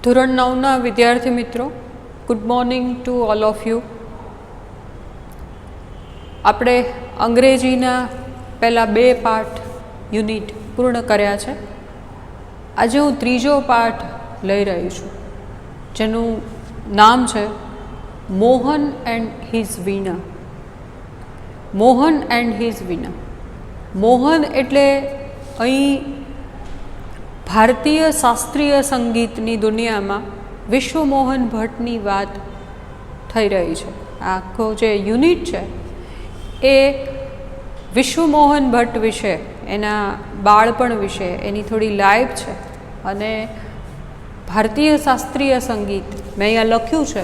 ધોરણ 9ના વિદ્યાર્થી મિત્રો, good morning to all of you. આપણે અંગ્રેજીના પહેલાં 2 પાઠ યુનિટ પૂર્ણ કર્યા છે. આજે હું ત્રીજો પાઠ લઈ રહી છું, જેનું નામ છે Mohan and his veena. Mohan and his veena. Mohan એટલે અહીં ભારતીય શાસ્ત્રીય સંગીતની દુનિયામાં વિશ્વમોહન ભટ્ટની વાત થઈ રહી છે. આખો જે યુનિટ છે એ વિશ્વમોહન ભટ્ટ વિશે, એના બાળપણ વિશે, એની થોડી લાઈફ છે. અને ભારતીય શાસ્ત્રીય સંગીત મેં અહીંયા લખ્યું છે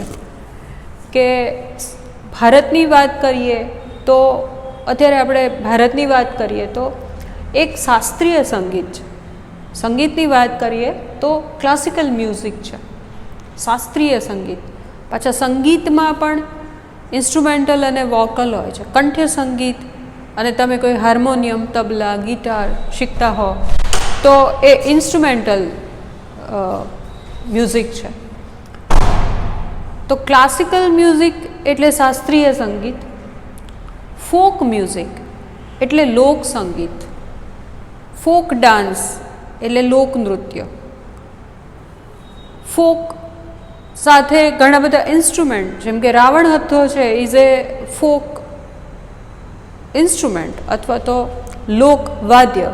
કે ભારતની વાત કરીએ તો, અત્યારે આપણે ભારતની વાત કરીએ તો એક શાસ્ત્રીય સંગીત છે. સંગીતની વાત કરીએ તો ક્લાસિકલ મ્યુઝિક છે, શાસ્ત્રીય સંગીત. પાછા સંગીતમાં પણ ઇન્સ્ટ્રુમેન્ટલ અને વોકલ હોય છે, કંઠ્ય સંગીત. અને તમે કોઈ હાર્મોનિયમ, તબલા, ગિટાર શીખતા હો તો એ ઇન્સ્ટ્રુમેન્ટલ મ્યુઝિક છે. તો ક્લાસિકલ મ્યુઝિક એટલે શાસ્ત્રીય સંગીત, ફોક મ્યુઝિક એટલે લોક સંગીત, ફોક ડાન્સ એટલે લોકનૃત્ય. ફોક સાથે ઘણા બધા ઇન્સ્ટ્રુમેન્ટ, જેમ કે રાવણ હથ્થો છે, ઇઝ એ ફોક ઇન્સ્ટ્રુમેન્ટ અથવા તો લોકવાદ્ય.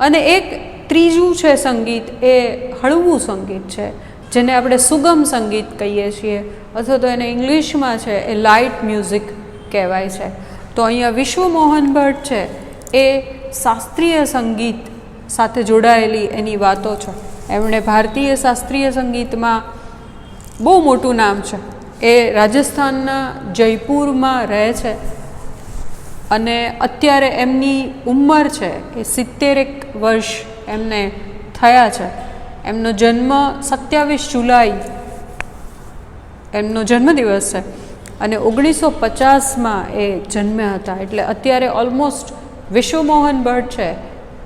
અને એક ત્રીજું છે સંગીત, એ હળવું સંગીત છે, જેને આપણે સુગમ સંગીત કહીએ છીએ, અથવા તો એને ઇંગ્લિશમાં છે એ લાઇટ મ્યુઝિક કહેવાય છે. તો અહીંયા વિશ્વમોહન ભટ્ટ છે એ શાસ્ત્રીય સંગીત સાથે જોડાયેલી એની વાતો છે. એમણે ભારતીય શાસ્ત્રીય સંગીતમાં બહુ મોટું નામ છે. એ રાજસ્થાનના જયપુરમાં રહે છે અને અત્યારે એમની ઉંમર છે એ 70 વર્ષ એમને થયા છે. એમનો જન્મ 27 જુલાઈ એમનો જન્મદિવસ છે અને 1950માં એ જન્મ્યા હતા. એટલે અત્યારે ઓલમોસ્ટ વિશ્વમોહન ભટ્ટ છે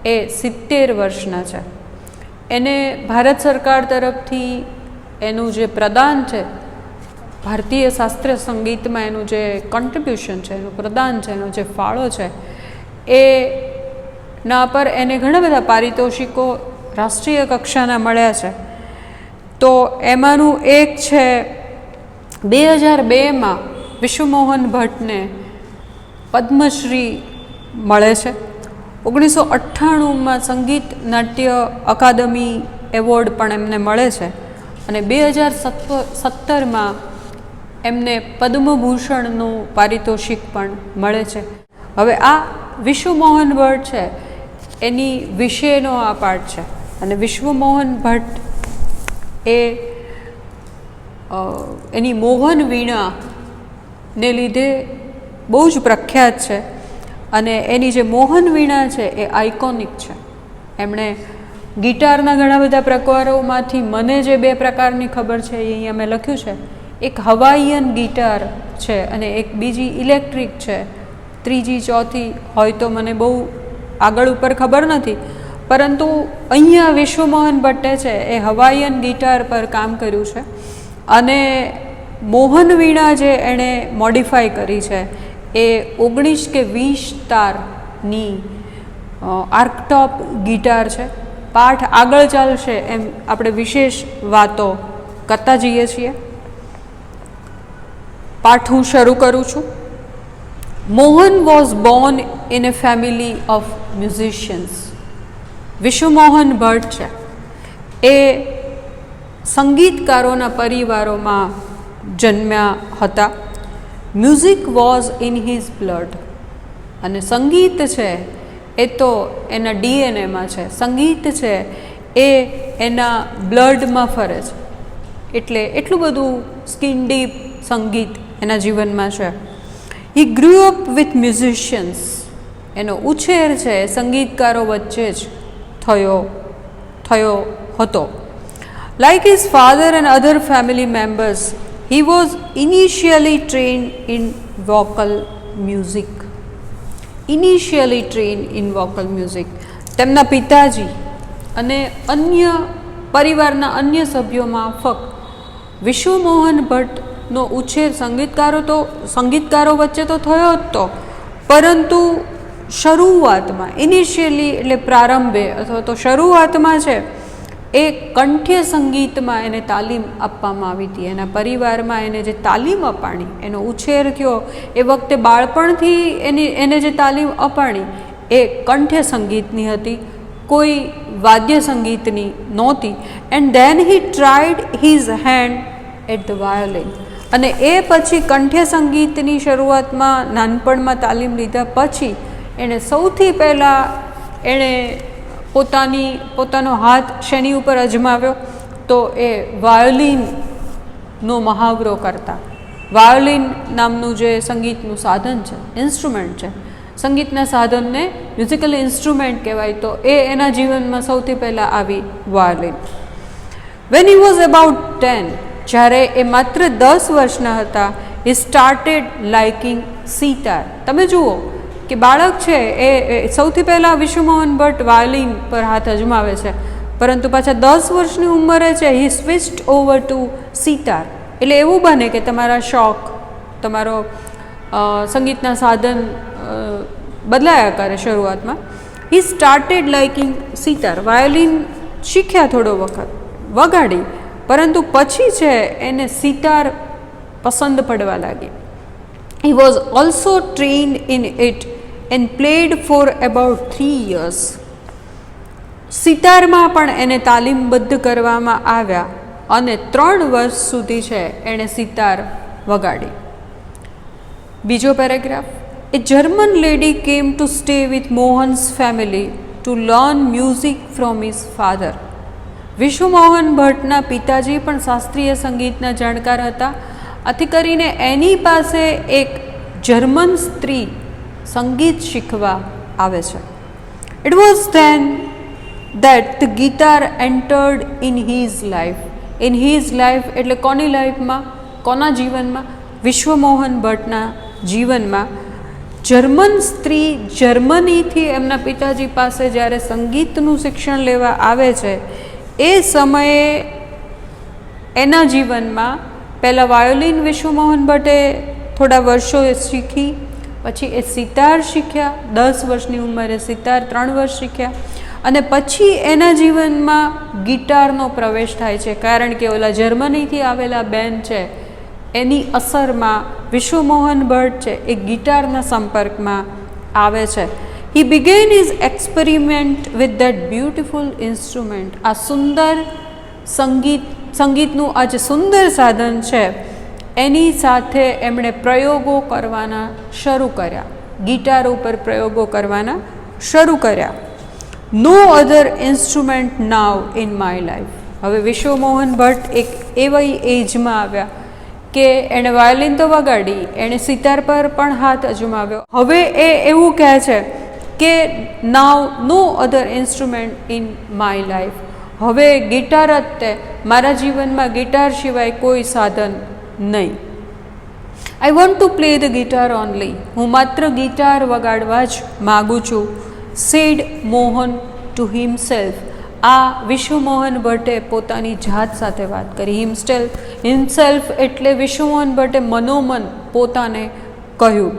એ 70 વર્ષના છે. એને ભારત સરકાર તરફથી એનું જે પ્રદાન છે, ભારતીય શાસ્ત્રીય સંગીતમાં એનું જે કોન્ટ્રીબ્યુશન છે, એનું પ્રદાન છે, એનો જે ફાળો છે, એ ના પર એને ઘણા બધા પારિતોષિકો રાષ્ટ્રીય કક્ષાના મળ્યા છે. તો એમાંનું એક છે 2002માં વિશ્વમોહન ભટ્ટને પદ્મશ્રી મળે છે. 1998માં સંગીત નાટ્ય અકાદમી એવોર્ડ પણ એમને મળે છે અને 2017માં એમને પદ્મભૂષણનું પારિતોષિક પણ મળે છે. હવે આ વિશ્વમોહન ભટ્ટ છે એની વિશેનો આ પાઠ છે. અને વિશ્વમોહન ભટ્ટ એ એની મોહન વીણાને લીધે બહુ જ પ્રખ્યાત છે. અને એની જે મોહન વીણા છે એ આઇકોનિક છે. એમણે ગિટારના ઘણા બધા પ્રકારોમાંથી મને જે 2 પ્રકારની ખબર છે એ અહીંયા મેં લખ્યું છે. એક હવાઈયન ગિટાર છે અને એક બીજી ઇલેક્ટ્રિક છે. ત્રીજી ચોથી હોય તો મને બહુ આગળ ઉપર ખબર નથી, પરંતુ અહીંયા વિશ્વમોહન ભટ્ટે છે એ હવાઈયન ગિટાર પર કામ કર્યું છે. અને મોહન વીણા જે એણે મોડિફાઈ કરી છે એ 19 કે 20 તારની આર્કટોપ ગિટાર છે. પાઠ આગળ ચાલશે એમ આપણે વિશેષ વાતો કરતા જઈએ છીએ. પાઠ હું શરૂ કરું છું. Mohan was born in a family of musicians. Vishwamohan Bhatt છે એ સંગીતકારોના પરિવારોમાં જન્મ્યા હતા. Music was in his blood. અને સંગીત છે એ તો એના ડીએનએમાં છે. સંગીત છે એ એના બ્લડમાં ફરે છે. એટલે એટલું બધું સ્કિન ડીપ સંગીત એના જીવનમાં છે. હી ગ્રુ અપ વિથ મ્યુઝિશિયન્સ. એનો ઉછેર છે સંગીતકારો વચ્ચે જ થયો હતો. Like his father and other family members, he was initially trend in vocal music. Initially trend in vocal music. તેમના પિતાજી અને અન્ય પરિવારના અન્ય સભ્યો માફક વિશ્વમોહન ભટ્ટનો ઉછેર સંગીતકારો વચ્ચે તો થયો જ તો, પરંતુ શરૂઆતમાં ઇનિશિયલી એટલે પ્રારંભે અથવા તો શરૂઆતમાં છે એ કંઠ્ય સંગીતમાં એને તાલીમ આપવામાં આવી હતી. એના પરિવારમાં એને જે તાલીમ અપાણી, એનો ઉછેર થયો એ વખતે બાળપણથી એને જે તાલીમ અપાણી એ કંઠ્ય સંગીતની હતી, કોઈ વાદ્ય સંગીતની નહોતી. And then he tried his hand at the violin. અને એ પછી કંઠ્ય સંગીતની શરૂઆતમાં નાનપણમાં તાલીમ લીધા પછી એણે સૌથી પહેલાં એણે પોતાનો હાથ શેની ઉપર અજમાવ્યો તો એ વાયોલિનનો મહાવરો કરતા. વાયોલિન નામનું જે સંગીતનું સાધન છે, ઇન્સ્ટ્રુમેન્ટ છે, સંગીતના સાધનને મ્યુઝિકલ ઇન્સ્ટ્રુમેન્ટ કહેવાય, તો એ એના જીવનમાં સૌથી પહેલાં આવી violin. When he was about 10, જ્યારે એ માત્ર 10 વર્ષના હતા, હી સ્ટાર્ટેડ લાઇકિંગ સિતાર. તમે જુઓ કે બાળક છે એ સૌથી પહેલાં વિશ્વમોહન ભટ્ટ વાયોલિન પર હાથ અજમાવે છે, પરંતુ પાછા 10 વર્ષની ઉંમરે છે હી સ્વિચ્ડ ઓવર ટુ સિતાર. એટલે એવું બને કે તમારા શોખ, તમારો સંગીતના સાધન બદલાયા કરે. શરૂઆતમાં he started liking sitar, violin શીખ્યા થોડો વખત, વગાડી, પરંતુ પછી છે એને સિતાર પસંદ પડવા લાગી. He was also trained in it and played for about 3 years. સિતારમાં પણ એને તાલીમબદ્ધ કરવામાં આવ્યા અને 3 વર્ષ સુધી છે એણે સિતાર વગાડી. બીજો paragraph. A German lady came to stay with Mohan's family to learn music from his father. Vishwamohan ભટ્ટના પિતાજી પણ શાસ્ત્રીય સંગીતના જાણકાર હતા, આથી કરીને એની પાસે એક જર્મન સ્ત્રી સંગીત શીખવા આવે છે. It was then that the guitar entered in his life. In his life એટલે કોની લાઈફમાં, કોના જીવનમાં? વિશ્વમોહન ભટ્ટના જીવનમાં. જર્મન સ્ત્રી જર્મનીથી એમના પિતાજી પાસે જ્યારે સંગીતનું શિક્ષણ લેવા આવે છે એ સમયે એના જીવનમાં પહેલાં વાયોલિન વિશ્વમોહન ભટ્ટે થોડા વર્ષો શીખી, પછી એ સિતાર શીખ્યા, 10 વર્ષની ઉંમરે સિતાર 3 વર્ષ શીખ્યા, અને પછી એના જીવનમાં ગિટારનો પ્રવેશ થાય છે, કારણ કે ઓલા જર્મનીથી આવેલા બેન છે એની અસરમાં વિશ્વમોહન ભટ્ટ છે એ ગિટારના સંપર્કમાં આવે છે. હી began his experiment with that beautiful instrument. આ સુંદર સંગીતનું આ જે સુંદર સાધન છે એની સાથે એમણે પ્રયોગો કરવાના શરૂ કર્યા, ગિટાર ઉપર પ્રયોગો કરવાના શરૂ કર્યા. No other instrument now in my life. હવે વિશ્વમોહન ભટ્ટ એક એવી એજમાં આવ્યા કે એણે વાયોલિન તો વગાડી, એણે સિતાર પર પણ હાથ અજમાવ્યો. હવે એ એવું કહે છે કે now no other instrument in my life. હવે ગિટાર જ તે, મારા જીવનમાં ગિટાર સિવાય કોઈ સાધન નહીં. I want to play the guitar only. હું માત્ર ગિટાર વગાડવા જ માગું છું. Said Mohan to himself. આ વિશ્વમોહન ભટ્ટે પોતાની જાત સાથે વાત કરી. હિમસેલ્ફ એટલે વિશ્વમોહન ભટ્ટે મનોમન પોતાને કહ્યું.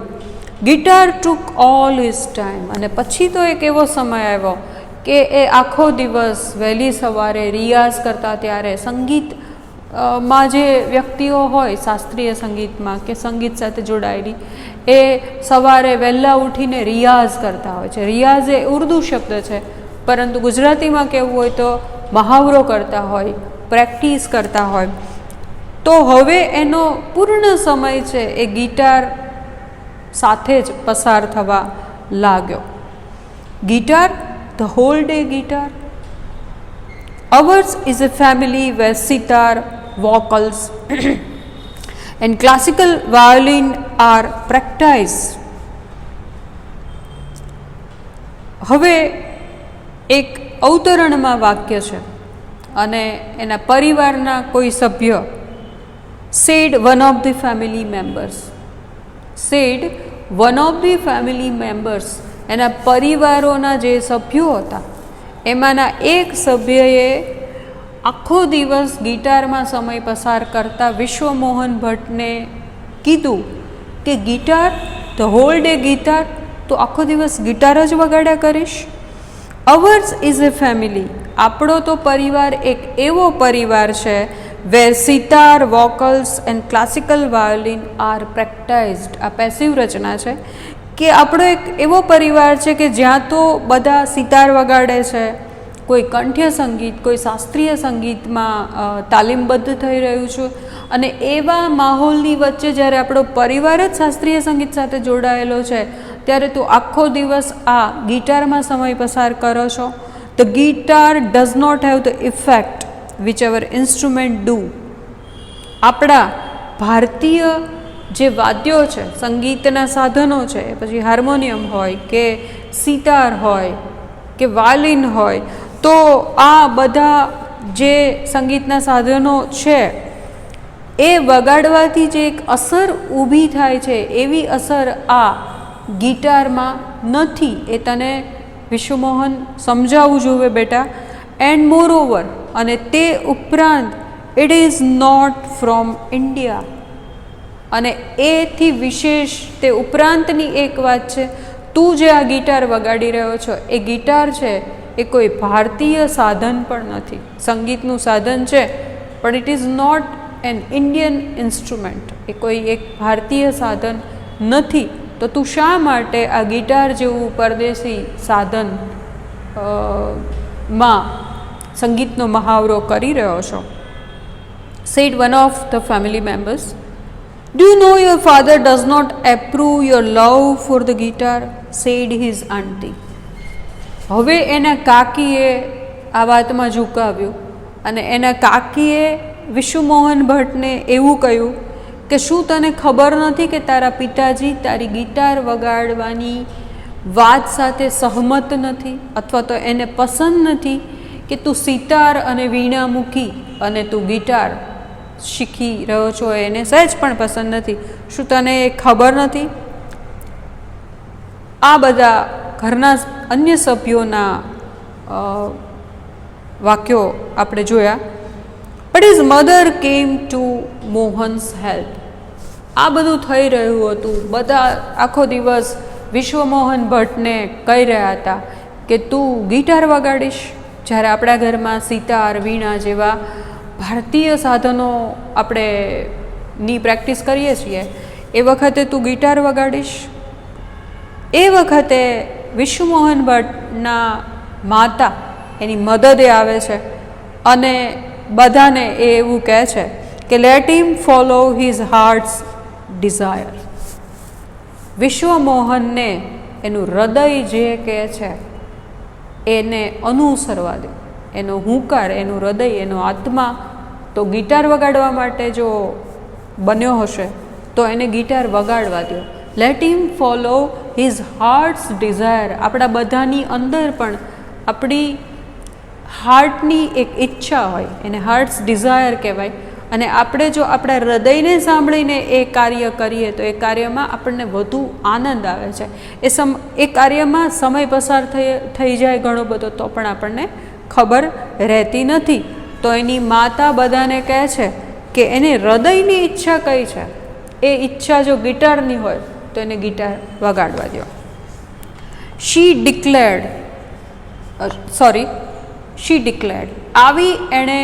ગિટાર ટુક ઓલ હિઝ ટાઈમ. અને પછી તો એક એવો સમય આવ્યો કે એ આખો દિવસ વહેલી સવારે રિયાઝ કરતા, ત્યારે સંગીત માં જે વ્યક્તિઓ હોય શાસ્ત્રીય સંગીતમાં કે સંગીત સાથે જોડાયેલી, એ સવારે વહેલા ઉઠીને રિયાઝ કરતા હોય છે. રિયાઝ એ ઉર્દુ શબ્દ છે, પરંતુ ગુજરાતીમાં કહેવું હોય તો મહાવરો કરતા હોય, પ્રેક્ટિસ કરતા હોય. તો હવે એનો પૂર્ણ સમય છે એ ગિટાર સાથે જ પસાર થવા લાગ્યો. Guitar, the hall day guitar. Ours is a family where sitar, vocals and classical violin are practiced. હવે એક અવતરણમાં વાક્ય છે અને એના પરિવારના કોઈ સભ્ય said one of the family members, said one of the family members, એના પરિવારોના જે સભ્યો હતા એમાંના એક સભ્યએ આખો દિવસ ગિટારમાં સમય પસાર કરતા વિશ્વમોહન ભટ્ટને કીધું કે guitar, the hall day guitar, તો આખો દિવસ ગિટાર જ વગાડ્યા કરીશ. અવર્સ ઇઝ એ ફેમિલી, આપણો તો પરિવાર એક એવો પરિવાર છે where sitar, vocals and classical violin are practised. આ પેસિવ રચના છે કે આપણો એક એવો પરિવાર છે કે જ્યાં તો બધા સિતાર વગાડે છે, કોઈ કંઠ્ય સંગીત, કોઈ શાસ્ત્રીય સંગીતમાં તાલીમબદ્ધ થઈ રહ્યું છે. અને એવા માહોલની વચ્ચે જ્યારે આપણો પરિવાર જ શાસ્ત્રીય સંગીત સાથે જોડાયેલો છે ત્યારે તું આખો દિવસ આ ગિટારમાં સમય પસાર કરો છો. The guitar does not have the effect which ever instrument do. આપણા ભારતીય જે વાદ્યો છે, સંગીતના સાધનો છે, પછી હાર્મોનિયમ હોય કે સિતાર હોય કે વાયોલિન હોય, તો આ બધા જે સંગીતના સાધનો છે એ વગાડવાથી જે એક અસર ઊભી થાય છે એવી અસર આ ગિટારમાં નથી. એ તને વિશ્વમોહન સમજાવવું જોઈએ બેટા. એન્ડ મોર ઓવર, અને તે ઉપરાંત it is not from India. અને એથી વિશેષ તે ઉપરાંતની એક વાત છે, તું જે આ ગિટાર વગાડી રહ્યો છો એ ગિટાર છે એ કોઈ ભારતીય સાધન પણ નથી. સંગીતનું સાધન છે પણ it is not an Indian instrument. એ કોઈ એક ભારતીય સાધન નથી. તો તું શા માટે આ ગિટાર જેવું પરદેશી સાધન માં સંગીતનો મહાવરો કરી રહ્યો છો? said one of the family members. Do you know your father does not approve your love for the guitar? said his auntie. હવે એના કાકીએ આ વાતમાં ઝુકાવ્યું અને એના કાકીએ વિશ્વમોહન ભટ્ટને એવું કહ્યું કે શું તને ખબર નથી કે તારા પિતાજી તારી ગિટાર વગાડવાની વાત સાથે સહમત નથી, અથવા તો એને પસંદ નથી કે તું સિતાર અને વીણા મૂકી અને તું ગિટાર શીખી રહ્યો છો, એને સહેજ પણ પસંદ નથી. શું તને એ ખબર નથી? આ બધા ઘરના અન્ય સભ્યોના વાક્યો આપણે જોયા. But his mother came to Mohan's help. આ બધું થઈ રહ્યું હતું. બધા આખો દિવસ વિશ્વમોહન ભટ્ટને કહી રહ્યા હતા કે તું ગિટાર વગાડીશ, જ્યારે આપણા ઘરમાં સિતાર, વીણા જેવા ભારતીય સાધનો આપણે ની પ્રેક્ટિસ કરીએ છીએ, એ વખતે તું ગિટાર વગાડીશ. એ વખતે વિશ્વમોહન ભટ્ટના માતા એની મદદે આવે છે અને બધાને એ એવું કહે છે કે let him follow his heart's desire. વિશ્વમોહનને એનું હૃદય જે કહે છે એને અનુસરવા દો. એનો હુંકાર, એનું હૃદય, એનો આત્મા તો ગિટાર વગાડવા માટે જો બન્યો હશે તો એને ગિટાર વગાડવા દો. Let him follow his heart's desire. આપણા બધાની અંદર પણ આપણી હાર્ટની એક ઈચ્છા હોય, એને હાર્ટ્સ ડિઝાયર કહેવાય. અને આપણે જો આપણા હૃદયને સાંભળીને એ કાર્ય કરીએ તો એ કાર્યમાં આપણને વધુ આનંદ આવે છે. એ કાર્યમાં સમય પસાર થઈ જાય ઘણો બધો તો પણ આપણને ખબર રહેતી નથી. તો એની માતા બધાને કહે છે કે એને હૃદયની ઈચ્છા કઈ છે, એ ઈચ્છા જો ગિટારની હોય તો એને ગિટાર વગાડવા દો. શી ડિક્લેર્ડ. આવી એણે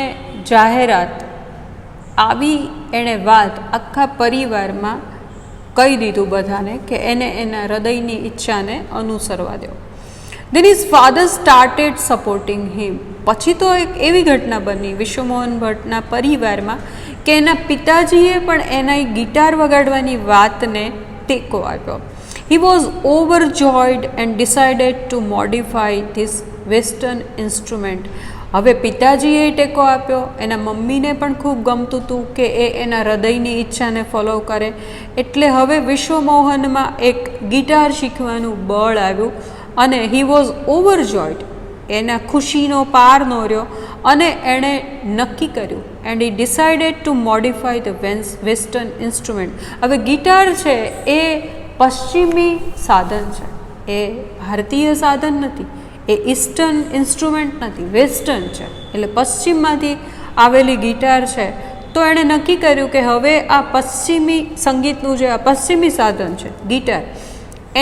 જાહેરાત, આવી એણે વાત આખા પરિવારમાં કહી દીધું બધાને કે એને એના હૃદયની ઈચ્છાને અનુસરવા દો. Then his father started supporting him. પછી તો એક એવી ઘટના બની વિશ્વમોહન ભટ્ટના પરિવારમાં કે એના પિતાજીએ પણ એના ગિટાર વગાડવાની વાતને ટેકો આપ્યો. He was overjoyed and decided to modify this western instrument. હવે પિતાજીએ ટેકો આપ્યો, એના મમ્મીને પણ ખૂબ ગમતું હતું કે એ એના હૃદયની ઈચ્છાને ફોલો કરે. એટલે હવે વિશ્વમોહનમાં એક ગિટાર શીખવાનું બળ આવ્યું અને હી વોઝ ઓવરજોયડ. એના ખુશીનો પાર ન રહ્યો અને એણે નક્કી કર્યું and he decided to modify the western instrument. હવે ગિટાર છે એ પશ્ચિમી સાધન છે, એ ભારતીય સાધન નથી. એ ઈસ્ટર્ન ઇન્સ્ટ્રુમેન્ટ નથી, વેસ્ટર્ન છે. એટલે પશ્ચિમમાંથી આવેલી ગિટાર છે. તો એણે નક્કી કર્યું કે હવે આ પશ્ચિમી સંગીતનું જે આ પશ્ચિમી સાધન છે ગિટાર,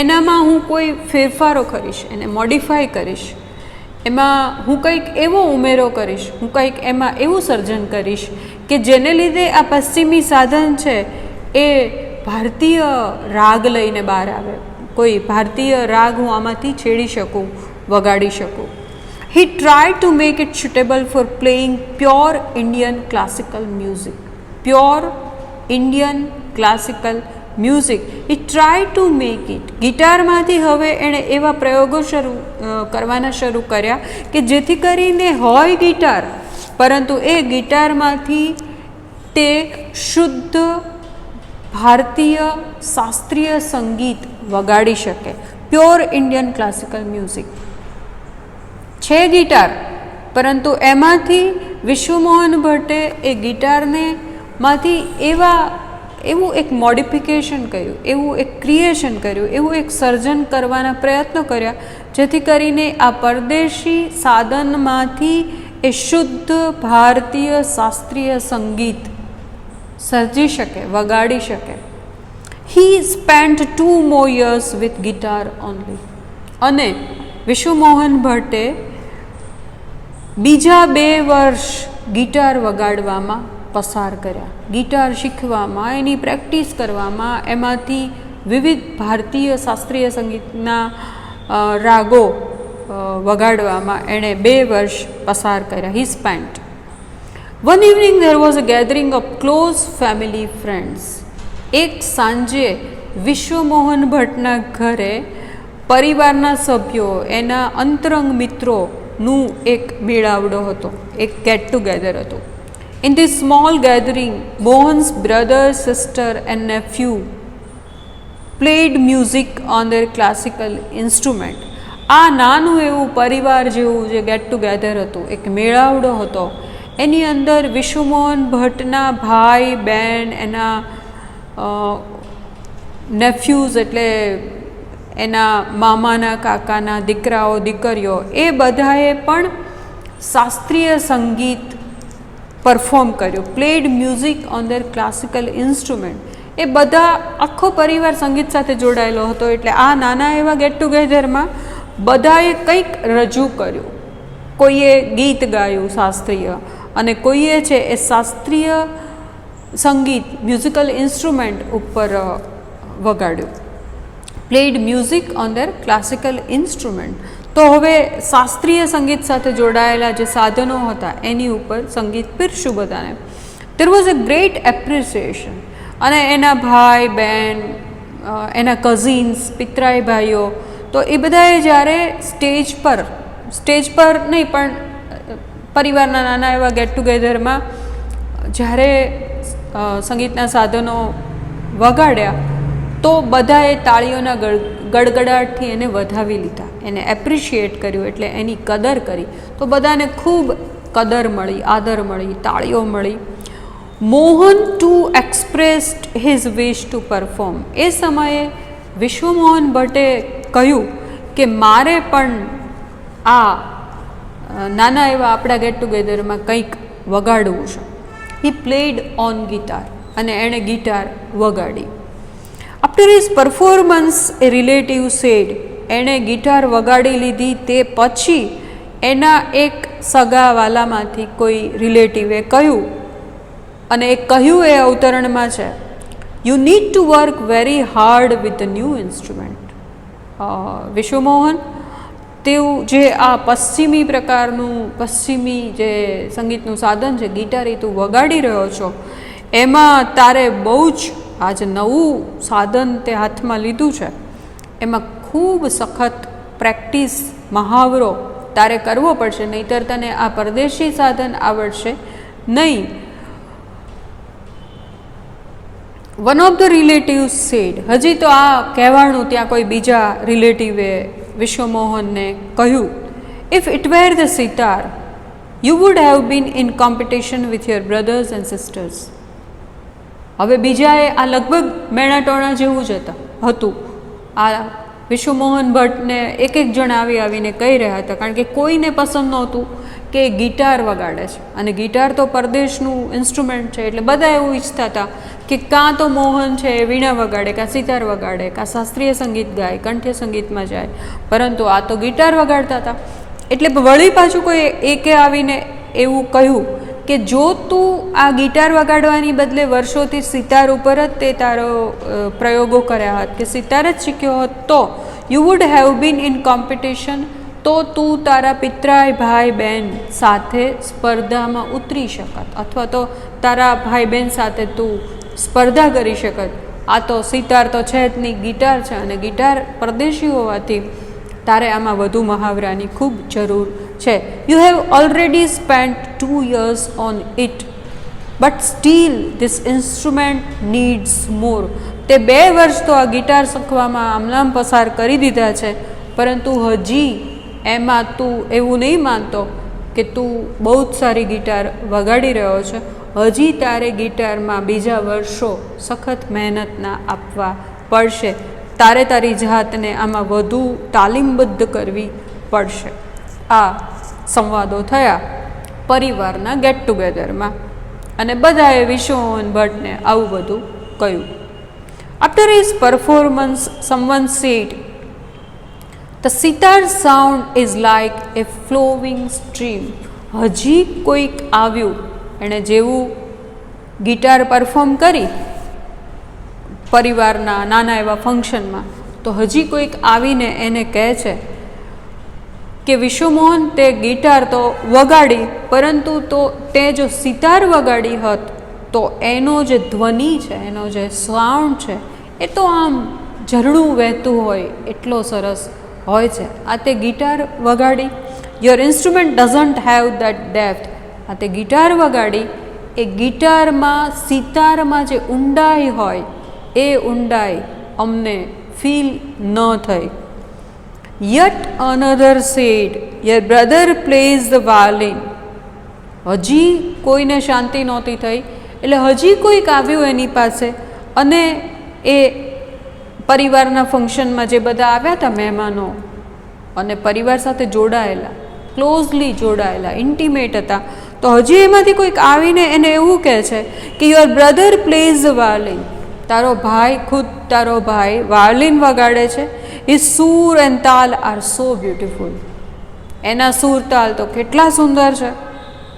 એનામાં હું કોઈ ફેરફારો કરીશ, એને મોડિફાઈ કરીશ, એમાં હું કંઈક એવો ઉમેરો કરીશ, હું કંઈક એમાં એવું સર્જન કરીશ કે જેને લીધે આ પશ્ચિમી સાધન છે એ ભારતીય રાગ લઈને બહાર આવે, કોઈ ભારતીય રાગ હું આમાંથી છેડી શકું, વગાડી શકું. He tried to make it suitable for playing pure Indian classical music. Pure Indian classical music. He tried to make it. ગિટારમાંથી હવે એણે એવા પ્રયોગો કરવાના શરૂ કર્યા કે જેથી કરીને હોય ગિટાર, પરંતુ એ ગિટારમાંથી તે શુદ્ધ ભારતીય શાસ્ત્રીય સંગીત વગાડી શકે. પ્યોર ઇન્ડિયન ક્લાસિકલ મ્યુઝિક છે ગિટાર, પરંતુ એમાંથી વિશ્વમોહન ભટ્ટે એ ગિટારને માંથી એવું એક મોડિફિકેશન કર્યું, એવું એક ક્રિએશન કર્યું, એવું એક સર્જન કરવાના પ્રયત્નો કર્યા જેથી કરીને આ પરદેશી સાધનમાંથી એ શુદ્ધ ભારતીય શાસ્ત્રીય સંગીત સર્જી શકે, વગાડી શકે. He spent 2 more years with guitar only. અને વિશ્વમોહન ભટ્ટે બીજા 2 વર્ષ ગિટાર વગાડવામાં પસાર કર્યા, ગિટાર શીખવામાં, એની પ્રેક્ટિસ કરવામાં, એમાંથી વિવિધ ભારતીય શાસ્ત્રીય સંગીતના રાગો વગાડવામાં એણે 2 વર્ષ પસાર કર્યા. He spent. One evening there was a gathering of close family friends. એક સાંજે વિશ્વમોહન ભટ્ટના ઘરે પરિવારના સભ્યો, એના અંતરંગ મિત્રોનું એક મેળાવડો હતો, એક ગેટ ટુગેધર હતું. In this small gathering, Mohan's brother, sister and nephew played music on their classical instrument. આ નાનું એવું પરિવાર જેવું જે ગેટ ટુગેધર હતું, એક મેળાવડો હતો, એની અંદર વિશ્વમોહન ભટ્ટના ભાઈ બહેન, એના નેફ્યુઝ એટલે એના મામાના કાકાના દીકરાઓ દીકરીઓ, એ બધાએ પણ શાસ્ત્રીય સંગીત પરફોર્મ કર્યું. Played music on their classical instrument. એ બધા આખો પરિવાર સંગીત સાથે જોડાયેલો હતો. એટલે આ નાના એવા ગેટ ટુગેધરમાં બધાએ કંઈક રજૂ કર્યું. કોઈએ ગીત ગાયું શાસ્ત્રીય, અને કોઈએ છે એ શાસ્ત્રીય સંગીત મ્યુઝિકલ ઇન્સ્ટ્રુમેન્ટ ઉપર વગાડ્યું. Played music on their classical instrument. તો હવે શાસ્ત્રીય સંગીત સાથે જોડાયેલા જે સાધનો હતા એની ઉપર સંગીત પીરસ્યું બધાને. There was a great appreciation. અને એના ભાઈ બહેન, એના કઝિન્સ, પિતરાઈ ભાઈઓ, તો એ બધાએ જ્યારે સ્ટેજ પર નહીં પણ પરિવારના નાના એવા ગેટ ટુગેધરમાં જ્યારે સંગીતના સાધનો વગાડ્યા તો બધાએ તાળીઓના ગડગડાટથી એને વધાવી લીધા, એને એપ્રિશિએટ કર્યું, એટલે એની કદર કરી. તો બધાને ખૂબ કદર મળી, આદર મળી, તાળીઓ મળી. Mohan too expressed his wish to perform. એ સમયે વિશ્વમોહન ભટ્ટે કહ્યું કે મારે પણ આ નાના એવા આપણા ગેટ ટુગેધરમાં કંઈક વગાડવું છે. He played on guitar. અને એણે ગિટાર વગાડી. આફ્ટર હિઝ પરફોર્મન્સ એ રિલેટિવ સેડ. એણે ગિટાર વગાડી લીધી તે પછી એના એક સગાવાલામાંથી કોઈ રિલેટિવે કહ્યું, અને એ કહ્યું એ અવતરણમાં છે, you need to work very hard with the new instrument. Vishwamohan, તેવું જે આ પશ્ચિમી પ્રકારનું પશ્ચિમી જે સંગીતનું સાધન છે ગિટાર, એ તું વગાડી રહ્યો છો, એમાં તારે બહુ જ આ જે નવું સાધન તે હાથમાં લીધું છે એમાં ખૂબ સખત પ્રેક્ટિસ, મહાવરો તારે કરવો પડશે, નહીંતર તને આ પરદેશી સાધન આવડશે નહીં. One of the relatives said. હજી તો આ કહેવાનું ત્યાં કોઈ બીજા રિલેટિવે વિશ્વમોહનને કહ્યું, if it were the sitar you would have been in competition with your brothers and sisters. હવે બીજાએ આ લગભગ મેણાટોણા જેવું જ હતું. આ વિશ્વમોહન ભટ્ટને એક જણ આવીને કહી રહ્યા હતા, કારણ કે કોઈને પસંદ નહોતું કે ગિટાર વગાડે છે, અને ગિટાર તો પરદેશનું ઇન્સ્ટ્રુમેન્ટ છે, એટલે બધા એવું ઈચ્છતા હતા કે કાં તો મોહન છે એ વીણા વગાડે, કાં સિતાર વગાડે, કાં શાસ્ત્રીય સંગીત ગાય, કંઠ્ય સંગીતમાં જાય, પરંતુ આ તો ગિટાર વગાડતા હતા. એટલે વળી પાછું કોઈ એકે આવીને એવું કહ્યું કે જો તું આ ગિટાર વગાડવાની બદલે વર્ષોથી સિતાર ઉપર જ તે તારો પ્રયોગો કર્યા હોત, કે સિતાર જ શીખ્યો હોત, તો you would have been in competition, તો તું તારા પિતરાય ભાઈ બહેન સાથે સ્પર્ધામાં ઉતરી શકત, અથવા તો તારા ભાઈ બહેન સાથે તું સ્પર્ધા કરી શકત. આ તો સિતાર તો છે જ નહીં, ગિટાર છે, અને ગિટાર પરદેશી હોવાથી તારે આમાં વધુ મહાવરાની ખૂબ જરૂર છે. You have already spent 2 years on it, but still this instrument needs more. તે 2 વર્ષ તો આ ગિટાર શીખવામાં આમનામ પસાર કરી દીધા છે, પરંતુ હજી એમાં તું એવું નહીં માનતો કે તું બહુ જ સારી ગિટાર વગાડી રહ્યો છે. હજી તારે ગિટારમાં બીજા વર્ષો સખત મહેનતના આપવા પડશે. તારે તારી જાતને આમાં વધુ તાલીમબદ્ધ કરવી પડશે. આ સંવાદો થયા પરિવારના ગેટ ટુગેધરમાં, અને બધાએ વિશ્વમોહન ભટ્ટને આવું બધું કહ્યું. After his performance someone said, the sitar sound is like a flowing stream. હજી કોઈક આવ્યું, એણે જેવું ગિટાર પરફોર્મ કરી પરિવારના નાના એવા ફંક્શનમાં, તો હજી કોઈક આવીને એને કહે છે કે વિશ્વમોહન, તે ગિટાર તો વગાડી, પરંતુ તો તે જો સિતાર વગાડી હોત તો એનો જે ધ્વનિ છે, એનો જે સાઉન્ડ છે, એ તો આમ ઝરણું વહેતું હોય એટલો સરસ હોય છે. આ તે ગિટાર વગાડી. Your instrument doesn't have that depth. આ તે ગિટાર વગાડી, એ ગિટારમાં સિતારમાં જે ઊંડાઈ હોય એ ઊંડાઈ અમને ફીલ ન થઈ. Yet another said, your brother plays the violin. હજી કોઈને શાંતિ નહોતી થઈ, એટલે હજી કોઈક આવ્યું એની પાસે, અને એ પરિવારના ફંક્શનમાં જે બધા આવ્યા હતા મહેમાનો, અને પરિવાર સાથે જોડાયેલા, ક્લોઝલી જોડાયેલા, ઇન્ટિમેટ હતા, તો હજી એમાંથી કોઈક આવીને એને એવું કહે છે કે your brother plays the violin. તારો ભાઈ, ખુદ તારો ભાઈ વાયોલિન વગાડે છે. હિઝ સૂર એન્ડ તાલ આર સો બ્યુટિફુલ. એના સૂર તાલ તો કેટલા સુંદર છે.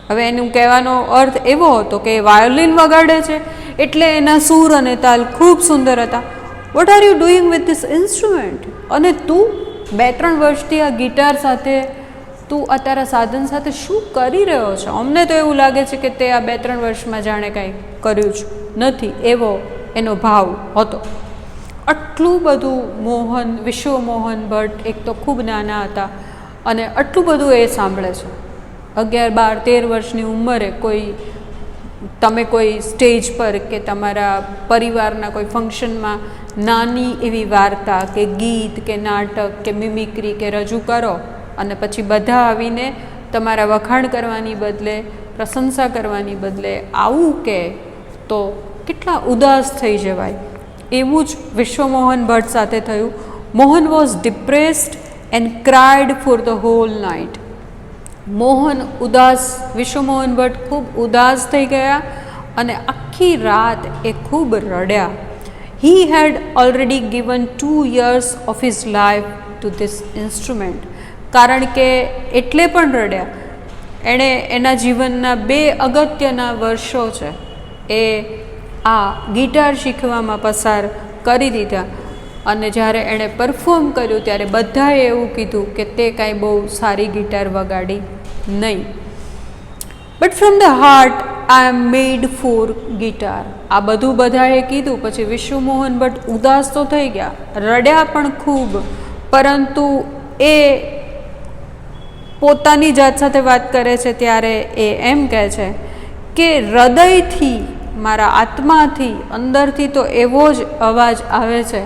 હવે એનું કહેવાનો અર્થ એવો હતો કે વાયોલિન વગાડે છે એટલે એના સૂર અને તાલ ખૂબ સુંદર હતા. What are you doing with this instrument? અને તું 2-3 વર્ષથી આ ગિટાર સાથે, તું આ તારા સાધન સાથે શું કરી રહ્યો છે? અમને તો એવું લાગે છે કે તે આ 2-3 વર્ષમાં જાણે કાંઈ કર્યું જ નથી, એવો એનો ભાવ હતો. આટલું બધું વિશ્વમોહન ભટ્ટ એક તો ખૂબ નાના હતા, અને આટલું બધું એ સાંભળે છે. 11, 12, 13 વર્ષની ઉંમરે તમે કોઈ સ્ટેજ પર કે તમારા પરિવારના કોઈ ફંક્શનમાં નાની એવી વાર્તા કે ગીત કે નાટક કે મિમિક્રી કે રજૂ કરો, અને પછી બધા આવીને તમારા વખાણ કરવાની બદલે, પ્રશંસા કરવાની બદલે આવું કે, તો કેટલા ઉદાસ થઈ જવાય. એવું જ વિશ્વમોહન ભટ્ટ સાથે થયું. Mohan was depressed and cried for the whole night. Vishwamohan Bhatt ખૂબ ઉદાસ થઈ ગયા, અને આખી રાત એ ખૂબ રડ્યા. He had already given 2 years of his life to this instrument. કારણ કે એટલે પણ રડ્યા, એણે એના જીવનના 2 અગત્યના વર્ષો છે એ આ ગિટાર શીખવામાં પસાર કરી દીધા. અને જ્યારે એણે પરફોર્મ કર્યું ત્યારે બધાએ એવું કીધું કે તે કાંઈ બહુ સારી ગિટાર વગાડી નહીં. But from the heart I am made for guitar. આ બધું બધાએ કીધું પછી વિશ્વમોહન ભટ્ટ ઉદાસ તો થઈ ગયા, રડ્યા પણ ખૂબ, પરંતુ એ પોતાની જાત સાથે વાત કરે છે ત્યારે એ એમ કહે છે કે હૃદયથી, મારા આત્માથી, અંદરથી તો એવો જ અવાજ આવે છે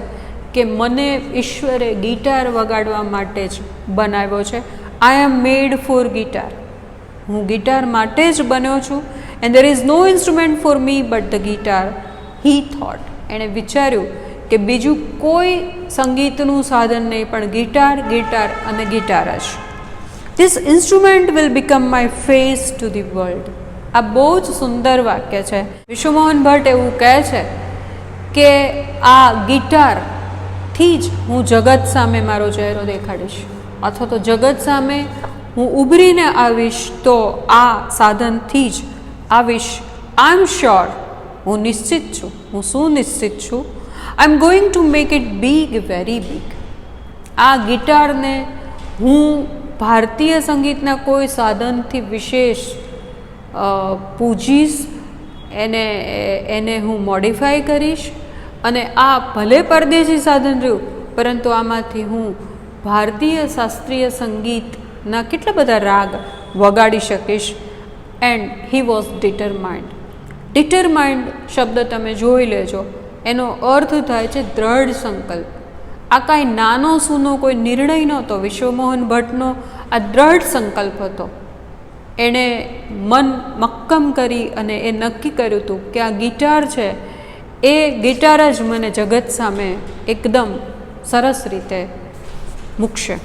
કે મને ઈશ્વરે ગિટાર વગાડવા માટે જ બનાવ્યો છે. I am made for guitar. હું ગિટાર માટે જ બન્યો છું. And there is no instrument for me but the guitar, he thought. એણે વિચાર્યું કે બીજું કોઈ સંગીતનું સાધન નહીં પણ ગિટાર, ગિટાર અને ગિટાર જ. This instrument will become my face to the world. આ બહુ જ સુંદર વાક્ય છે. વિશ્વમોહન ભટ્ટ એવું કહે છે કે આ ગિટારથી જ હું જગત સામે મારો ચહેરો દેખાડીશ, અથવા તો જગત સામે હું ઉભરીને આવીશ તો આ સાધનથી જ આવીશ. આઈ એમ શ્યોર, હું નિશ્ચિત છું, હું સુનિશ્ચિત છું. I am going to make it big, very big. આ ગિટારને હું ભારતીય સંગીતના કોઈ સાધનથી વિશેષ પૂજીશ, એને હું મોડિફાઈ કરીશ, અને આ ભલે પરદેશી સાધન રહ્યું પરંતુ આમાંથી હું ભારતીય શાસ્ત્રીય સંગીતના કેટલા બધા રાગ વગાડી શકીશ. And he was determined. Determined શબ્દ તમે જોઈ લેજો, એનો અર્થ થાય છે દ્રઢ સંકલ્પ. આ કાંઈ નાનો સૂનો કોઈ નિર્ણય નહોતો. વિશ્વમોહન ભટ્ટનો આ દ્રઢ સંકલ્પ હતો. એણે મન મક્કમ કરી અને એ નક્કી કર્યું હતું કે આ ગિટાર છે એ ગિટાર જ મને જગત સામે એકદમ સરસ રીતે મૂકશે.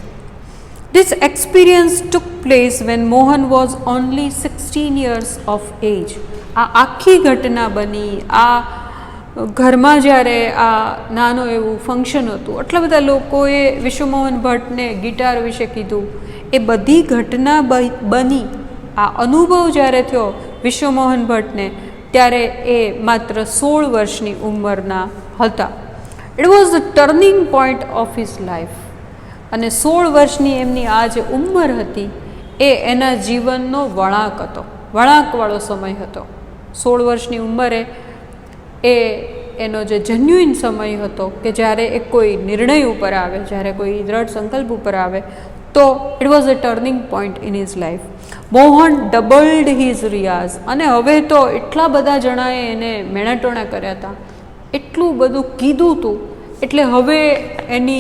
This experience took place when Mohan was only 16 years of age. આ આખી ઘટના બની આ ઘરમાં જ્યારે આ નાનું એવું ફંક્શન હતું, આટલા બધા લોકોએ વિશ્વમોહન ભટ્ટને ગિટાર વિશે કીધું, એ બધી ઘટના બની, આ અનુભવ જ્યારે થયો વિશ્વમોહન ભટ્ટને, ત્યારે એ માત્ર 16 વર્ષની ઉંમરના હતા. It was the turning point of his life. અને 16 વર્ષની એમની આ જે ઉંમર હતી એ એના જીવનનો વળાંક હતો, વળાંકવાળો સમય હતો. 16 વર્ષની ઉંમરે એનો જે જેન્યુઇન સમય હતો કે જ્યારે એ કોઈ નિર્ણય ઉપર આવે, જ્યારે કોઈ દ્રઢ સંકલ્પ ઉપર આવે, તો it was a turning point in his life. Mohan doubled his riyaz. અને હવે તો એટલા બધા જણાએ એને મેણાટોણા કર્યા હતા, એટલું બધું કીધું હતું, એટલે હવે એને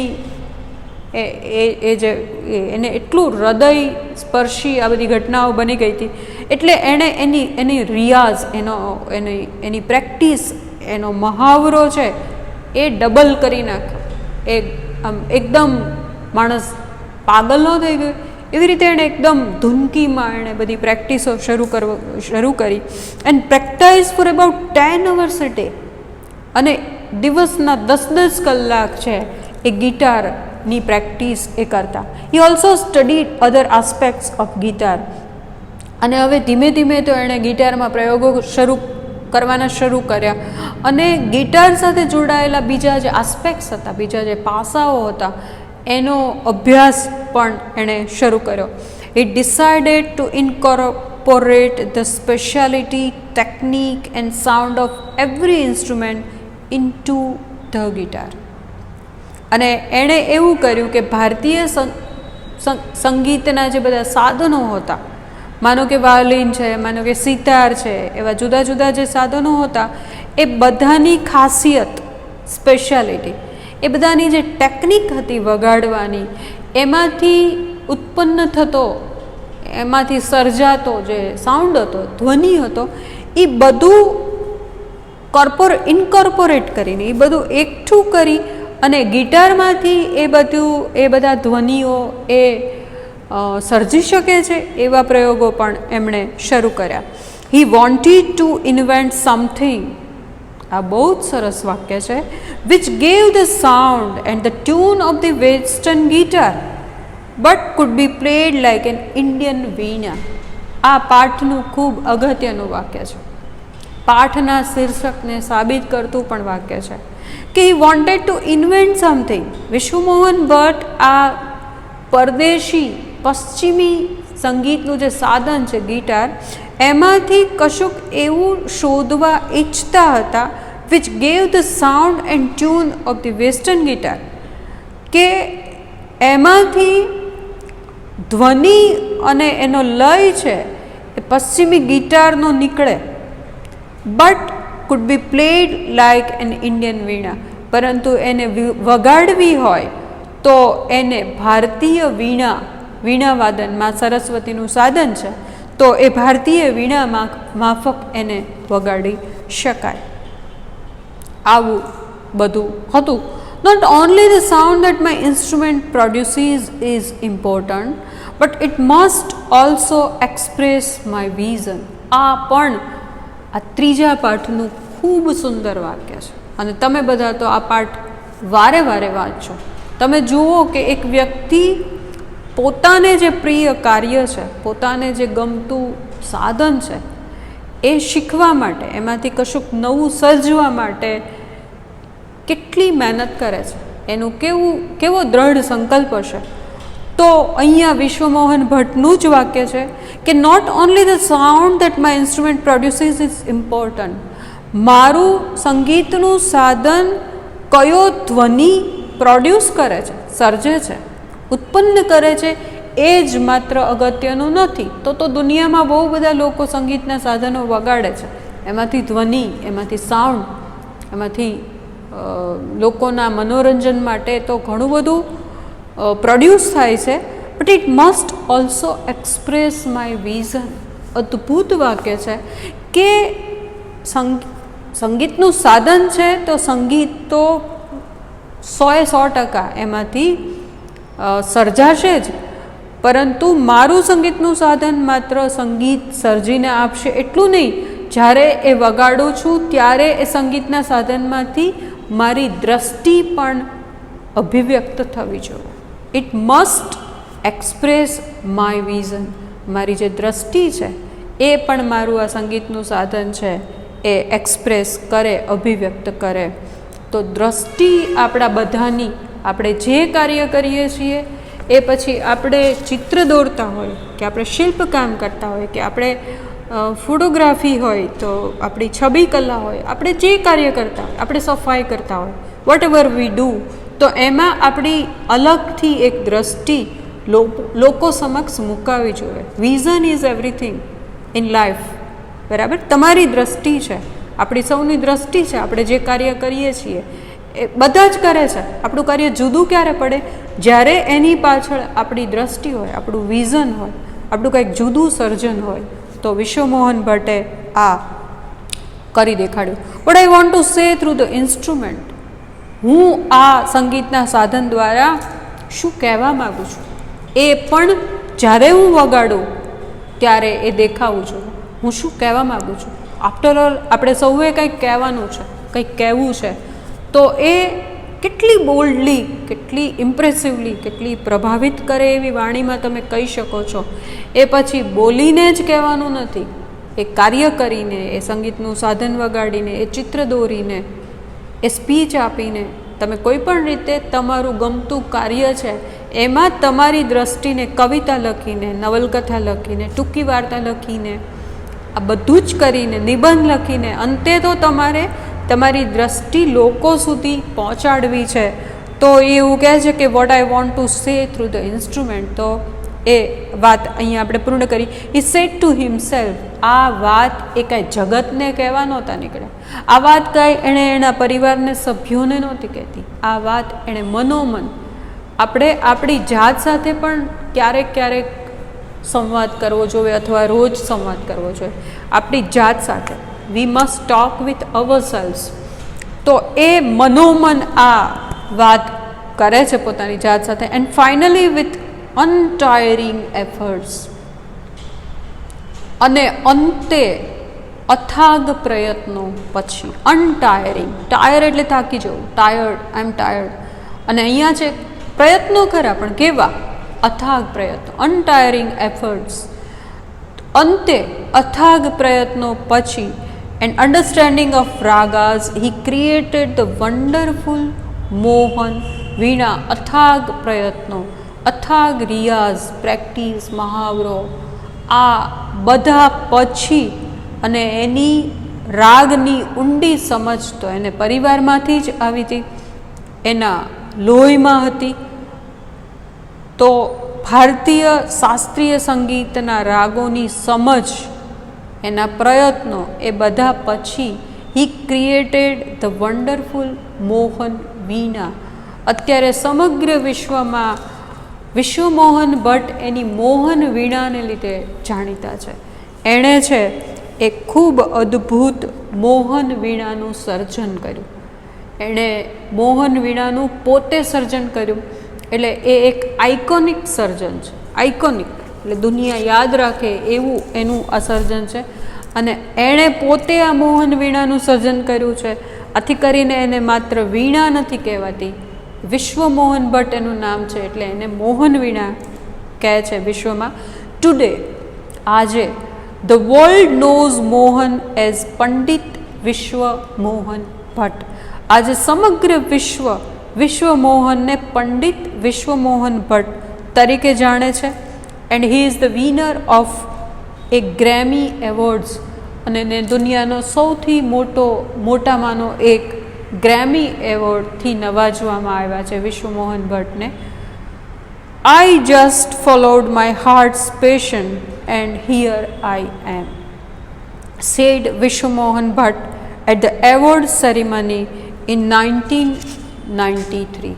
એટલું હૃદય સ્પર્શી આ બધી ઘટનાઓ બની ગઈ હતી, એટલે એણે એની રિયાઝ, એની પ્રેક્ટિસ, એનો મહાવરો છે એ ડબલ કરી નાખ્યો. આમ એકદમ માણસ પાગલ ન થઈ ગયો એવી રીતે એણે એકદમ ધૂનકીમાં એણે બધી પ્રેક્ટિસો શરૂ કરી. And practise for about 10 hours a day. અને દિવસના 10-10 કલાક છે એ ગિટારની પ્રેક્ટિસ એ કરતા. He also studied other aspects of guitar. અને હવે ધીમે ધીમે તો એણે ગિટારમાં પ્રયોગો કરવાના શરૂ કર્યા, અને ગિટાર સાથે જોડાયેલા બીજા જે આસ્પેક્ટ્સ હતા, બીજા જે પાસાઓ હતા, એનો અભ્યાસ પણ એણે શરૂ કર્યો. He decided to incorporate the speciality, technique and sound of every instrument into the guitar. અને એણે એવું કર્યું કે ભારતીય સંગીતના જે બધા સાધનો હતા, માનો કે વાયોલિન છે, માનો કે સિતાર છે, એવા જુદા જુદા જે સાધનો હતા, એ બધાની ખાસિયત, સ્પેશિયાલિટી, એ બધાની જે ટેકનિક હતી વગાડવાની, એમાંથી ઉત્પન્ન થતો, એમાંથી સર્જાતો જે સાઉન્ડ હતો, ધ્વનિ હતો, એ બધું ઇન્કોર્પોરેટ કરીને, એ બધું એકઠું કરી અને ગિટારમાંથી એ બધા ધ્વનિઓ એ સર્જી શકે છે એવા પ્રયોગો પણ એમણે શરૂ કર્યા. He wanted to invent something, આ બહુ જ સરસ વાક્ય છે, which gave the sound and the tune of the western guitar but could be played like an Indian veena. આ પાઠનું ખૂબ અગત્યનું વાક્ય છે, પાઠના શીર્ષકને સાબિત કરતું પણ વાક્ય છે કે he wanted to invent something. Vishwamohan Bhatt આ પરદેશી પશ્ચિમી સંગીતનું જે સાધન છે ગિટાર, એમાંથી કશુંક એવું શોધવા ઈચ્છતા હતા, which gave the sound and tune of the western guitar, કે એમાંથી ધ્વનિ અને એનો લય છે એ પશ્ચિમી ગિટારનો નીકળે, but could be played like an Indian veena, પરંતુ એને વગાડવી હોય તો એને ભારતીય વીણાવાદનમાં, સરસ્વતીનું સાધન છે તો એ ભારતીય વીણા માફક એને વગાડી શકાય. આવું બધું હતું. Not only the sound that my instrument produces is important, but it must also express my vision. આ પણ આ ત્રીજા પાઠનું ખૂબ સુંદર વાક્ય છે, અને તમે બધા તો આ પાઠ વારે વારે વાંચો. તમે જુઓ કે એક વ્યક્તિ પોતાને જે પ્રિય કાર્ય છે, પોતાને જે ગમતું સાધન છે, એ શીખવા માટે, એમાંથી કશુંક નવું સર્જવા માટે કેટલી મહેનત કરે છે, એનું કેવો દ્રઢ સંકલ્પ હશે. તો અહીંયા વિશ્વમોહન ભટ્ટનું જ વાક્ય છે કે not only the sound that my instrument produces is important. મારું સંગીતનું સાધન કયો ધ્વનિ પ્રોડ્યુસ કરે છે, સર્જે છે, ઉત્પન્ન કરે છે, એ જ માત્ર અગત્યનું નથી. તો દુનિયામાં બહુ બધા લોકો સંગીતના સાધનો વગાડે છે, એમાંથી ધ્વનિ, એમાંથી સાઉન્ડ, એમાંથી લોકોના મનોરંજન માટે તો ઘણું બધું પ્રોડ્યુસ થાય છે. But it must also express my vision. અદ્ભુત વાક્ય છે કે સંગીતનું સાધન છે તો સંગીત તો 100% એમાંથી સર્જાશે જ, પરંતુ મારું સંગીતનું સાધન માત્ર સંગીત સર્જીને આપશે એટલું નહીં. જ્યારે એ વગાડું છું ત્યારે એ સંગીતના સાધનમાંથી મારી દ્રષ્ટિ પણ અભિવ્યક્ત થવી જોઈએ. It must express my vision. મારી જે દ્રષ્ટિ છે એ પણ મારું આ સંગીતનું સાધન છે એ એક્સપ્રેસ કરે, અભિવ્યક્ત કરે. તો દ્રષ્ટિ આપણા બધાની, આપણે જે કાર્ય કરીએ છીએ, એ પછી આપણે ચિત્ર દોરતા હોય, કે આપણે શિલ્પકામ કરતા હોય, કે આપણે ફોટોગ્રાફી હોય, તો આપણી છબી કલા હોય, આપણે જે કાર્ય કરતા હોય, આપણે સફાઈ કરતા હોય, વોટ એવર વી ડૂ, તો એમાં આપણી અલગથી એક દ્રષ્ટિ લોકો સમક્ષ મુકાવી જોઈએ. Vision is everything in life. બરાબર? તમારી દ્રષ્ટિ છે, આપણી સૌની દ્રષ્ટિ છે. આપણે જે કાર્ય કરીએ છીએ એ બધા જ કરે છે. આપણું કાર્ય જુદું ક્યારે પડે? જ્યારે એની પાછળ આપણી દ્રષ્ટિ હોય, આપણું વિઝન હોય, આપણું કંઈક જુદું સર્જન હોય. તો વિશ્વમોહન ભટ્ટે આ કરી દેખાડ્યું. But I want to say through the instrument, હું આ સંગીતના સાધન દ્વારા શું કહેવા માગું છું એ પણ જ્યારે હું વગાડું ત્યારે એ દેખાવું છું. હું શું કહેવા માગું છું. આફ્ટર ઓલ આપણે સૌએ કંઈક કહેવાનું છે, કંઈક કહેવું છે, તો એ કેટલી બોલ્ડલી, કેટલી ઇમ્પ્રેસિવલી, કેટલી પ્રભાવિત કરે એવી વાણીમાં તમે કહી શકો છો. એ પછી બોલીને જ કહેવાનું નથી, એ કાર્ય કરીને, એ સંગીતનું સાધન વગાડીને, એ ચિત્ર દોરીને, એ સ્પીચ આપીને, તમે કોઈ પણ રીતે તમારું ગમતું કાર્ય છે એમાં તમારી દ્રષ્ટિને કવિતા લખીને, નવલકથા લખીને, ટૂંકી વાર્તા લખીને, આ બધું જ કરીને, નિબંધ લખીને, અંતે તો તમારે તમારી દ્રષ્ટિ લોકો સુધી પહોંચાડવી છે. તો એ એવું કહે છે કે what I want to say through the instrument. તો એ વાત અહીંયા આપણે પૂર્ણ કરી. He said to himself. આ વાત એ કાંઈ જગતને કહેવા નહોતા નીકળ્યા. આ વાત કાંઈ એણે એના પરિવારને, સભ્યોને નહોતી કહેતી. આ વાત એણે મનોમન, આપણે આપણી જાત સાથે પણ ક્યારેક ક્યારેક સંવાદ કરવો જોઈએ, અથવા રોજ સંવાદ કરવો જોઈએ આપણી જાત સાથે. We must talk with ourselves. તો એ મનોમન આ વાત કરે છે પોતાની જાત સાથે. એન્ડ ફાઇનલી વિથ અનટાયરિંગ એફર્ટ્સ, અને અંતે અથાગ પ્રયત્નો પછી. અનટાયરિંગ, ટાયર એટલે થાકી જવું, ટાયર્ડ, આઈ એમ ટાયર્ડ. અને અહીંયા છે પ્રયત્નો ખરા, પણ કેવા? અથાગ પ્રયત્નો, અનટાયરિંગ એફર્ટ્સ. અંતે અથાગ પ્રયત્નો પછી, and understanding of ragas, he created the wonderful Mohan veena. અથાગ પ્રયત્નો, અથાગ રિયાઝ, પ્રેક્ટિસ, મહાવરો, આ બધા પછી, અને એની રાગની ઊંડી સમજ તો એને પરિવારમાંથી જ આવી હતી, એના લોહીમાં હતી. તો ભારતીય શાસ્ત્રીય સંગીતના રાગોની સમજ, એના પ્રયત્નો, એ બધા પછી હી ક્રિએટેડ ધ વન્ડરફુલ મોહન વીણા. અત્યારે સમગ્ર વિશ્વમાં વિશ્વમોહન ભટ્ટ એની મોહન વીણાને લીધે જાણીતા છે. એણે છે એ ખૂબ અદ્ભુત મોહન વીણાનું સર્જન કર્યું. એણે મોહન વીણાનું પોતે સર્જન કર્યું, એટલે એ એક આઇકોનિક સર્જન છે. આઇકોનિક એટલે દુનિયા યાદ રાખે એવું એનું આ સર્જન છે. અને એણે પોતે આ મોહન વીણાનું સર્જન કર્યું છે. આથી કરીને એને માત્ર વીણા નથી કહેવાતી, વિશ્વ મોહન ભટ્ટ એનું નામ છે, એટલે એને મોહન વીણા કહે છે વિશ્વમાં. ટુડે, આજે, the world knows Mohan as Pandit Vishwa Mohan Bhatt. આજે સમગ્ર વિશ્વ મોહનને પંડિત વિશ્વ મોહન ભટ્ટ તરીકે જાણે છે. And he is the winner of A Grammy awards, અને એને દુનિયાનો સૌથી મોટામાંનો એક ગ્રેમી એવોર્ડથી નવાજવામાં આવ્યા છે વિશ્વ મોહન ભટ્ટને. I just followed my heart's passion and here I am, said Vishwa Mohan Bhatt at the award ceremony in 1993.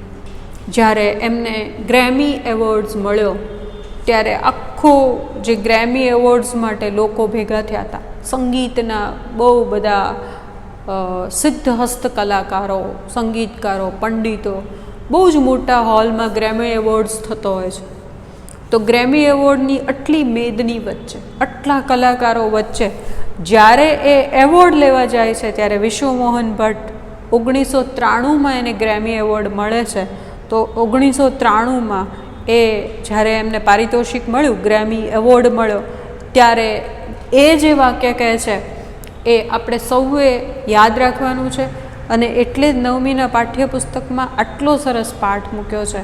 જ્યારે એમને ગ્રેમી એવોર્ડ્સ મળ્યો ત્યારે આખો જે ગ્રેમી એવોર્ડ્સ માટે લોકો ભેગા થયા હતા, સંગીતના બહુ બધા સિદ્ધ હસ્ત કલાકારો, સંગીતકારો, પંડિતો, બહુ જ મોટા હોલમાં ગ્રેમી એવોર્ડ્સ થતો હોય છે. તો ગ્રેમી એવોર્ડની આટલી મેદની વચ્ચે, આટલા કલાકારો વચ્ચે જ્યારે એ એવોર્ડ લેવા જાય છે ત્યારે વિશ્વ મોહન ભટ્ટ 1993માં એને ગ્રેમી એવોર્ડ મળે છે. તો 1993માં એ જ્યારે એમને પારિતોષિક મળ્યું, ગ્રેમી એવોર્ડ મળ્યો, ત્યારે એ જે વાક્ય કહે છે એ આપણે સૌએ યાદ રાખવાનું છે. અને એટલે જ 9મીના પાઠ્યપુસ્તકમાં આટલો સરસ પાઠ મૂક્યો છે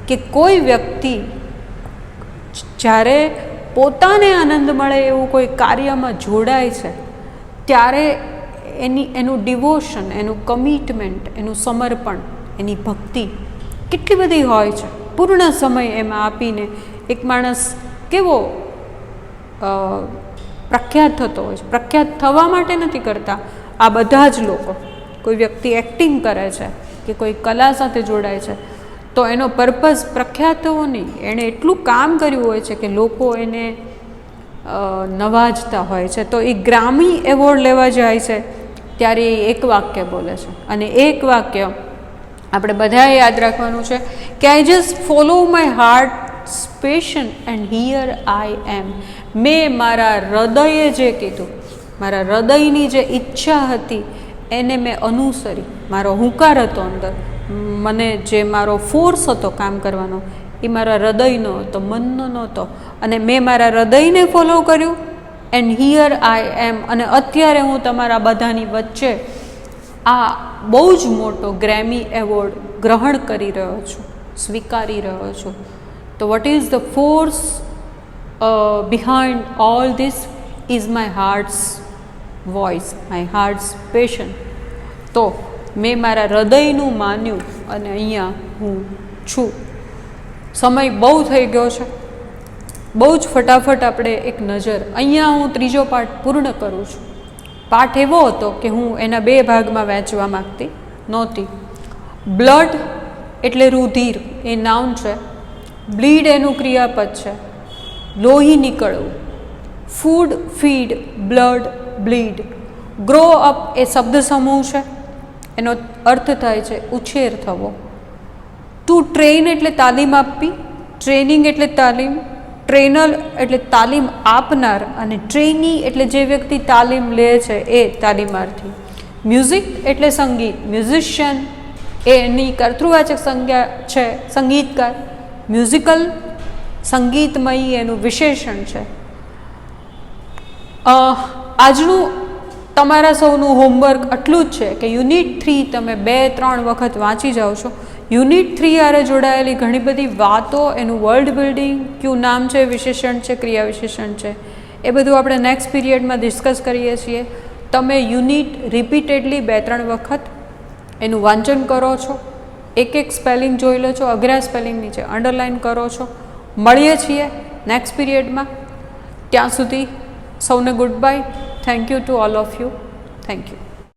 કે કોઈ વ્યક્તિ જ્યારે પોતાને આનંદ મળે એવું કોઈ કાર્યમાં જોડાય છે ત્યારે એનું ડિવોશન, એનું કમિટમેન્ટ, એનું સમર્પણ, એની ભક્તિ કેટલી બધી હોય છે. પૂર્ણ સમય એમાં આપીને એક માણસ કેવો પ્રખ્યાત થતો હોય છે. પ્રખ્યાત થવા માટે નથી કરતા આ બધા જ લોકો. કોઈ વ્યક્તિ એક્ટિંગ કરે છે કે કોઈ કલા સાથે જોડાય છે તો એનો પર્પઝ પ્રખ્યાત થવો નહીં, એણે એટલું કામ કર્યું હોય છે કે લોકો એને નવાજતા હોય છે. તો એ ગ્રામી એવોર્ડ લેવા જાય છે ત્યારે એ એક વાક્ય બોલે છે, અને એક વાક્ય આપણે બધાએ યાદ રાખવાનું છે કે I just follow my heart's passion and here I am. મેં મારા હૃદયે જે કીધું, મારા હૃદયની જે ઈચ્છા હતી એને મેં અનુસરી. મારો હુંકાર હતો અંદર, મને જે મારો ફોર્સ હતો કામ કરવાનો એ મારા હૃદયનો હતો, મનનો નહોતો, અને મેં મારા હૃદયને ફોલો કર્યું. એન્ડ હિયર આઈ એમ, અને અત્યારે હું તમારા બધાની વચ્ચે આ બહુ જ મોટો ગ્રેમી એવોર્ડ ગ્રહણ કરી રહ્યો છું, સ્વીકારી રહ્યો છું. તો what is the force behind all this is my hearts voice, my heart's passion. તો મેં મારા હૃદયનું માન્યું અને અહીંયા હું છું. સમય બહુ થઈ ગયો છે, બહુ જ ફટાફટ આપણે એક નજર, અહીંયા હું ત્રીજો પાઠ પૂર્ણ કરું છું. પાઠ એવો હતો કે હું એના 2 ભાગમાં વહેંચવા માગતી નહોતી. બ્લડ એટલે રુધિર, એ નાઉન છે. બ્લીડ એનું ક્રિયાપદ છે, લોહી નીકળવું. Food, feed, blood, bleed. Grow up એ શબ્દ સમૂહ છે, એનો અર્થ થાય છે ઉછેર થવો. ટુ ટ્રેન એટલે તાલીમ આપવી, ટ્રેનિંગ એટલે તાલીમ, ટ્રેનર એટલે તાલીમ આપનાર, અને ટ્રેની એટલે જે વ્યક્તિ તાલીમ લે છે એ તાલીમાર્થી. મ્યુઝિક એટલે સંગીત, મ્યુઝિશિયન એ એની કર્તૃવાચક સંજ્ઞા છે, સંગીતકાર. મ્યુઝિકલ સંગીતમય એનું વિશેષણ છે. આજનું તમારા સૌનું હોમવર્ક આટલું જ છે કે યુનિટ 3 તમે 2-3 વખત વાંચી જાઓ છો. યુનિટ 3 આરે જોડાયેલી ઘણી બધી વાતો, એનું વર્લ્ડ બિલ્ડિંગ, કયું નામ છે, વિશેષણ છે, ક્રિયા વિશેષણ છે, એ બધું આપણે નેક્સ્ટ પીરિયડમાં ડિસ્કસ કરીએ છીએ. તમે યુનિટ રિપીટેડલી 2-3 વખત એનું વાંચન કરો છો, એક સ્પેલિંગ જોઈ લો છો, અઘરા સ્પેલિંગ નીચે અંડરલાઇન કરો છો. મળીએ છીએ નેક્સ્ટ પીરિયડમાં. ત્યાં સુધી સૌને good bye. Thank you to all of you. Thank you.